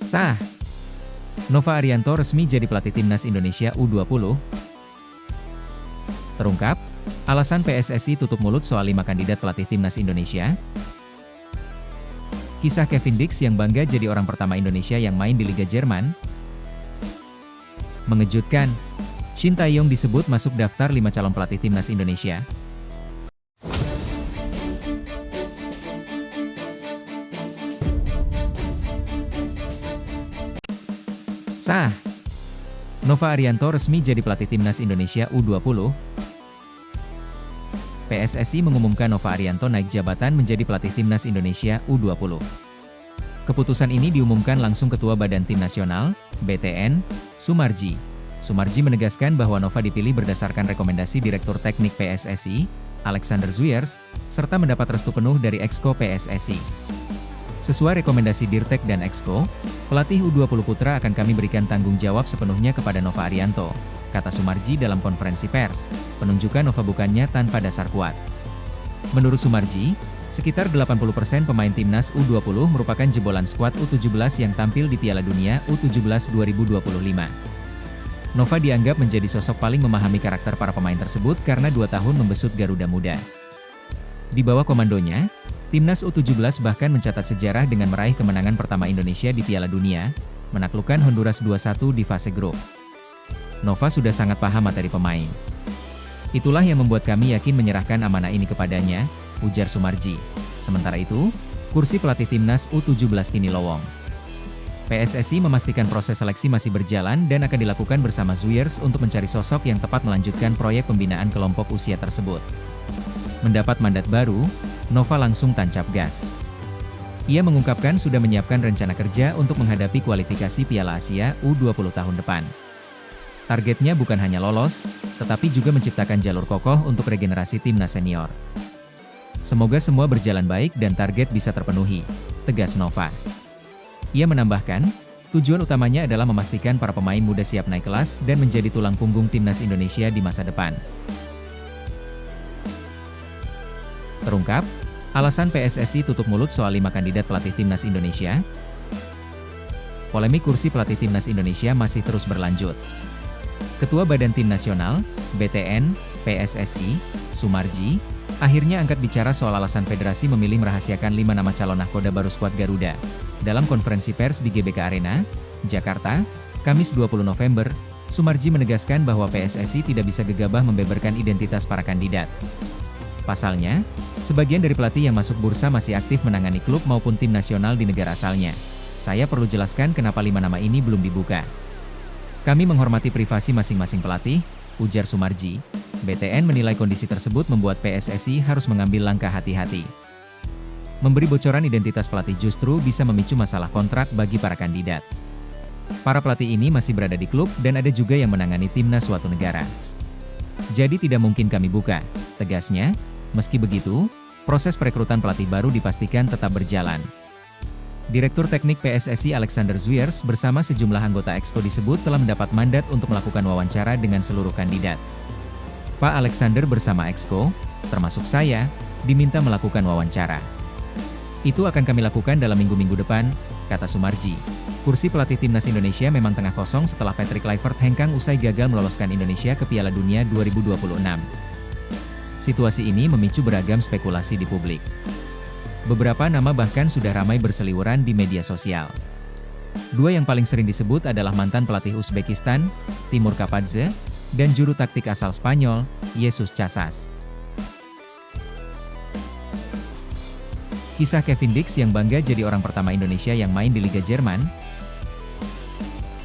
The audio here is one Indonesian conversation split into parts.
Sah, Nova Arianto resmi jadi pelatih timnas Indonesia U20. Terungkap, alasan PSSI tutup mulut soal 5 kandidat pelatih timnas Indonesia. Kisah Kevin Dix yang bangga jadi orang pertama Indonesia yang main di Liga Jerman. Mengejutkan, Shin Tae-yong disebut masuk daftar 5 calon pelatih timnas Indonesia. Sah, Nova Arianto resmi jadi pelatih timnas Indonesia U20. PSSI mengumumkan Nova Arianto naik jabatan menjadi pelatih timnas Indonesia U20. Keputusan ini diumumkan langsung Ketua Badan Tim Nasional, BTN, Soemarji. Soemarji menegaskan bahwa Nova dipilih berdasarkan rekomendasi Direktur Teknik PSSI, Alexander Zuyers, serta mendapat restu penuh dari Exco PSSI. Sesuai rekomendasi Dirtek dan Exco, pelatih U20 Putra akan kami berikan tanggung jawab sepenuhnya kepada Nova Arianto, kata Soemarji dalam konferensi pers. Penunjukan Nova bukannya tanpa dasar kuat. Menurut Soemarji, sekitar 80% pemain timnas U20 merupakan jebolan skuad U17 yang tampil di Piala Dunia U17 2025. Nova dianggap menjadi sosok paling memahami karakter para pemain tersebut karena 2 tahun membesut Garuda Muda. Di bawah komandonya, timnas U17 bahkan mencatat sejarah dengan meraih kemenangan pertama Indonesia di Piala Dunia, menaklukkan Honduras 2-1 di fase grup. Nova sudah sangat paham materi pemain. Itulah yang membuat kami yakin menyerahkan amanah ini kepadanya, ujar Soemarji. Sementara itu, kursi pelatih timnas U17 kini lowong. PSSI memastikan proses seleksi masih berjalan dan akan dilakukan bersama Zuyers untuk mencari sosok yang tepat melanjutkan proyek pembinaan kelompok usia tersebut. Mendapat mandat baru, Nova langsung tancap gas. Ia mengungkapkan sudah menyiapkan rencana kerja untuk menghadapi kualifikasi Piala Asia U20 tahun depan. Targetnya bukan hanya lolos, tetapi juga menciptakan jalur kokoh untuk regenerasi timnas senior. Semoga semua berjalan baik dan target bisa terpenuhi, tegas Nova. Ia menambahkan, tujuan utamanya adalah memastikan para pemain muda siap naik kelas dan menjadi tulang punggung timnas Indonesia di masa depan. Terungkap, alasan PSSI tutup mulut soal 5 kandidat pelatih timnas Indonesia. Polemik kursi pelatih timnas Indonesia masih terus berlanjut. Ketua Badan Tim Nasional, BTN, PSSI, Soemarji, akhirnya angkat bicara soal alasan federasi memilih merahasiakan 5 nama calon nahkoda baru skuad Garuda. Dalam konferensi pers di GBK Arena, Jakarta, Kamis 20 November, Soemarji menegaskan bahwa PSSI tidak bisa gegabah membeberkan identitas para kandidat. Pasalnya, sebagian dari pelatih yang masuk bursa masih aktif menangani klub maupun tim nasional di negara asalnya. Saya perlu jelaskan kenapa 5 nama ini belum dibuka. Kami menghormati privasi masing-masing pelatih, ujar Soemarji. BTN menilai kondisi tersebut membuat PSSI harus mengambil langkah hati-hati. Memberi bocoran identitas pelatih justru bisa memicu masalah kontrak bagi para kandidat. Para pelatih ini masih berada di klub dan ada juga yang menangani timnas suatu negara. Jadi tidak mungkin kami buka, tegasnya. Meski begitu, proses perekrutan pelatih baru dipastikan tetap berjalan. Direktur Teknik PSSI Alexander Zuyers bersama sejumlah anggota Exco disebut telah mendapat mandat untuk melakukan wawancara dengan seluruh kandidat. Pak Alexander bersama Exco, termasuk saya, diminta melakukan wawancara. Itu akan kami lakukan dalam minggu-minggu depan, kata Soemarji. Kursi pelatih timnas Indonesia memang tengah kosong setelah Patrick Kluivert hengkang usai gagal meloloskan Indonesia ke Piala Dunia 2026. Situasi ini memicu beragam spekulasi di publik. Beberapa nama bahkan sudah ramai berseliweran di media sosial. 2 yang paling sering disebut adalah mantan pelatih Uzbekistan, Timur Kapadze, dan juru taktik asal Spanyol, Jesus Casas. Kisah Kevin Dix yang bangga jadi orang pertama Indonesia yang main di Liga Jerman.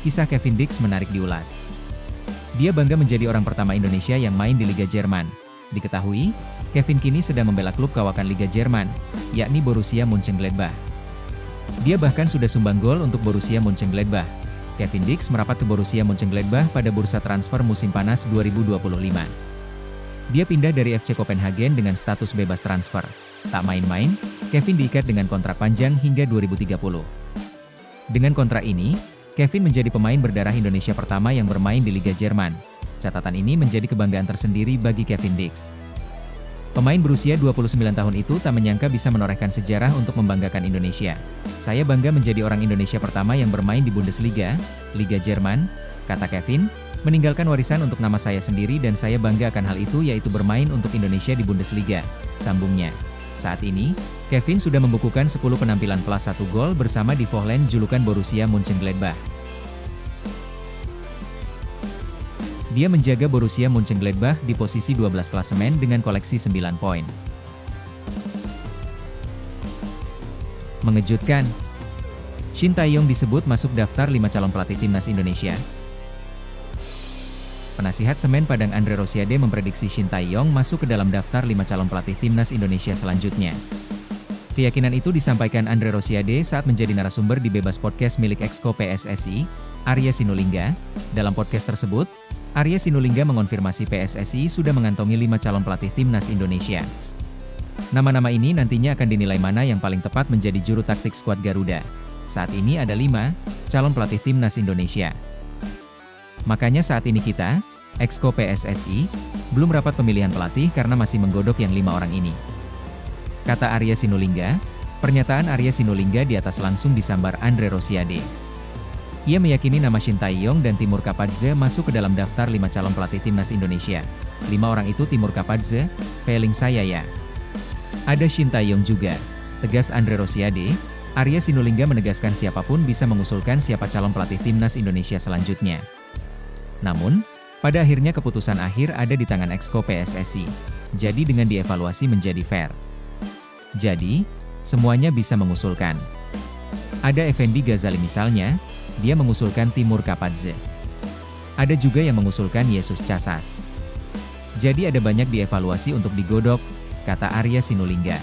Kisah Kevin Dix menarik diulas. Dia bangga menjadi orang pertama Indonesia yang main di Liga Jerman. Diketahui, Kevin kini sedang membela klub kawakan Liga Jerman, yakni Borussia Mönchengladbach. Dia bahkan sudah sumbang gol untuk Borussia Mönchengladbach. Kevin Dix merapat ke Borussia Mönchengladbach pada bursa transfer musim panas 2025. Dia pindah dari FC Copenhagen dengan status bebas transfer. Tak main-main, Kevin diikat dengan kontrak panjang hingga 2030. Dengan kontrak ini, Kevin menjadi pemain berdarah Indonesia pertama yang bermain di Liga Jerman. Catatan ini menjadi kebanggaan tersendiri bagi Kevin Dix. Pemain berusia 29 tahun itu tak menyangka bisa menorehkan sejarah untuk membanggakan Indonesia. Saya bangga menjadi orang Indonesia pertama yang bermain di Bundesliga, Liga Jerman, kata Kevin, meninggalkan warisan untuk nama saya sendiri dan saya bangga akan hal itu yaitu bermain untuk Indonesia di Bundesliga, sambungnya. Saat ini, Kevin sudah membukukan 10 penampilan plus 1 gol bersama di Vohland julukan Borussia Mönchengladbach. Dia menjaga Borussia Mönchengladbach di posisi 12 klasemen dengan koleksi 9 poin. Mengejutkan, Shin Tae-yong disebut masuk daftar 5 calon pelatih timnas Indonesia. Penasihat Semen Padang Andre Rosiade memprediksi Shin Tae-yong masuk ke dalam daftar 5 calon pelatih timnas Indonesia selanjutnya. Keyakinan itu disampaikan Andre Rosiade saat menjadi narasumber di Bebas Podcast milik Exco PSSI, Arya Sinulinga. Dalam podcast tersebut, Arya Sinulinga mengonfirmasi PSSI sudah mengantongi 5 calon pelatih timnas Indonesia. Nama-nama ini nantinya akan dinilai mana yang paling tepat menjadi juru taktik skuad Garuda. Saat ini ada 5 calon pelatih timnas Indonesia. Makanya saat ini kita, Exco PSSI, belum rapat pemilihan pelatih karena masih menggodok yang 5 orang ini. Kata Arya Sinulinga, pernyataan Arya Sinulinga di atas langsung disambar Andre Rosiade. Ia meyakini nama Shin Tae-yong dan Timur Kapadze masuk ke dalam daftar 5 calon pelatih timnas Indonesia. 5 orang itu Timur Kapadze, Feeling saya ya. Ada Shin Tae-yong juga, tegas Andre Rosiade. Arya Sinulinga menegaskan siapapun bisa mengusulkan siapa calon pelatih timnas Indonesia selanjutnya. Namun, pada akhirnya keputusan akhir ada di tangan Exco PSSI. Jadi dengan dievaluasi menjadi fair. Jadi, semuanya bisa mengusulkan. Ada Effendi Ghazali misalnya, dia mengusulkan Timur Kapadze. Ada juga yang mengusulkan Yesus Casas. Jadi ada banyak dievaluasi untuk digodok, kata Arya Sinulinga.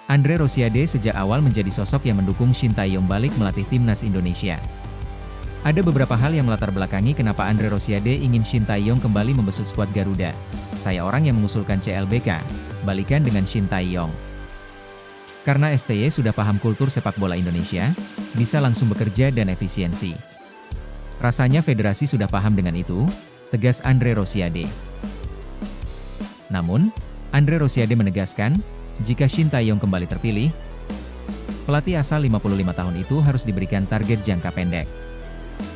Andre Rosiade sejak awal menjadi sosok yang mendukung Shin Tae-yong balik melatih timnas Indonesia. Ada beberapa hal yang melatar belakangi kenapa Andre Rosiade ingin Shin Tae-yong kembali membesuk skuad Garuda. Saya orang yang mengusulkan CLBK, balikan dengan Shin Tae-yong. Karena STY sudah paham kultur sepak bola Indonesia, bisa langsung bekerja dan efisiensi. Rasanya federasi sudah paham dengan itu, tegas Andre Rosiade. Namun, Andre Rosiade menegaskan, jika Shin Tae-yong kembali terpilih, pelatih asal 55 tahun itu harus diberikan target jangka pendek.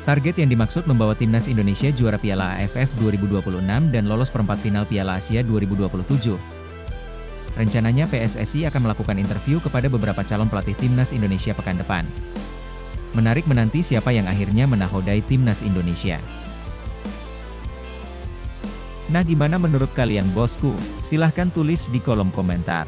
Target yang dimaksud membawa timnas Indonesia juara Piala AFF 2026 dan lolos perempat final Piala Asia 2027. Rencananya PSSI akan melakukan interview kepada beberapa calon pelatih timnas Indonesia pekan depan. Menarik menanti siapa yang akhirnya menahodai timnas Indonesia. Nah, gimana menurut kalian bosku? Silahkan tulis di kolom komentar.